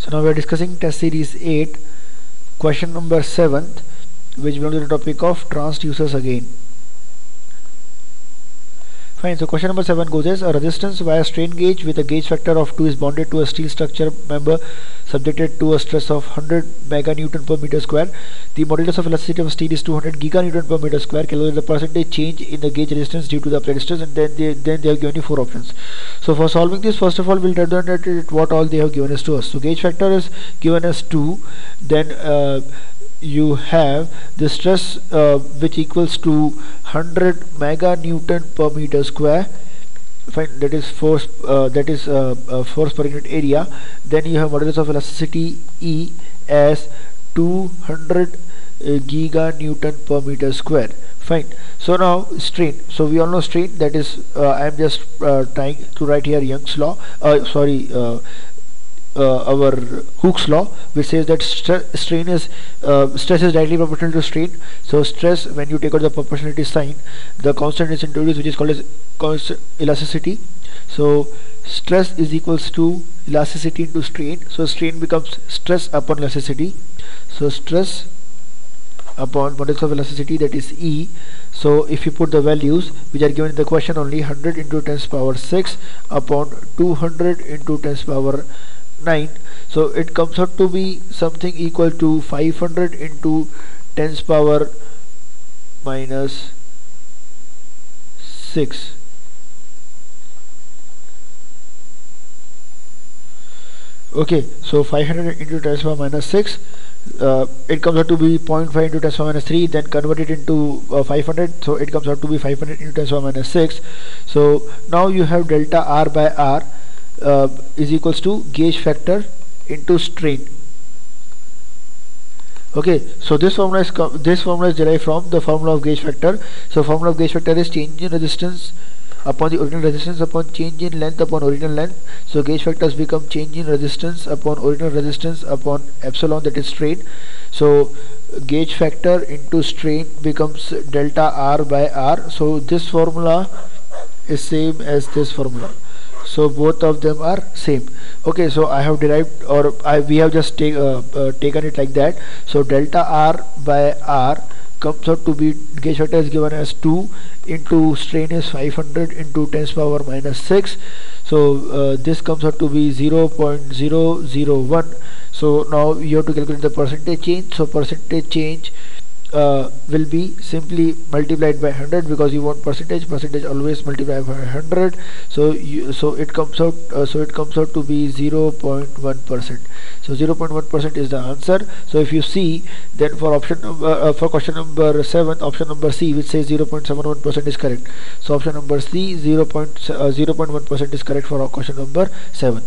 So now we are discussing test series 8, question number 7, which belongs to the topic of transducers again. Fine, so question number 7 goes as: a resistance via strain gauge with a gauge factor of 2 is bonded to a steel structure member subjected to a stress of 100 meganewton per meter square. The modulus of elasticity of steel is 200 giganewton per meter square. Calculate the percentage change in the gauge resistance due to the applied stress, and then they have given you 4 options. So for solving this, first of all we'll determine what all they have given us to us. So gauge factor is given as 2, then you have the stress which equals to 100 meganewton per meter square. Fine, that is force force per unit area. Then you have modulus of elasticity E as 200 giganewton per meter square. Fine. So now strain. So we all know strain, that is I am just trying to write here Young's law, our Hooke's law, which says that strain is stress is directly proportional to strain. So stress, when you take out the proportionality sign, the constant is introduced, which is called as constant elasticity. So stress is equals to elasticity into strain. So strain becomes stress upon elasticity. So stress upon modulus of elasticity, that is E. So if you put the values which are given in the question only, 100 into 10 power 6 upon 200 into 10 power 9, so it comes out to be something equal to 500 into 10 power minus 6. Okay, so 500 into 10 power minus 6, it comes out to be 0.5 into 10 power minus 3, then convert it into 500, so it comes out to be 500 into 10 power minus 6. So now you have delta R by R is equals to gauge factor into strain. Okay, so this formula is derived from the formula of gauge factor. So formula of gauge factor is change in resistance upon the original resistance upon change in length upon original length. So gauge factors become change in resistance upon original resistance upon epsilon, that is strain. So gauge factor into strain becomes delta R by R. So this formula is same as this formula. So both of them are same. Okay, so I have derived, or we have just taken it like that. So delta R by R comes out to be, gauge factor is given as 2 into strain is 500 into 10 power minus 6. So this comes out to be 0.001. So now you have to calculate the percentage change. So percentage change will be simply multiplied by 100, because you want percentage always multiply by 100. So it comes out to be 0.1%. So 0.1% is the answer. So if you see, then for option for question number 7, option number C, which says 0.71% is correct. So option number C, 0.1% is correct for question number 7.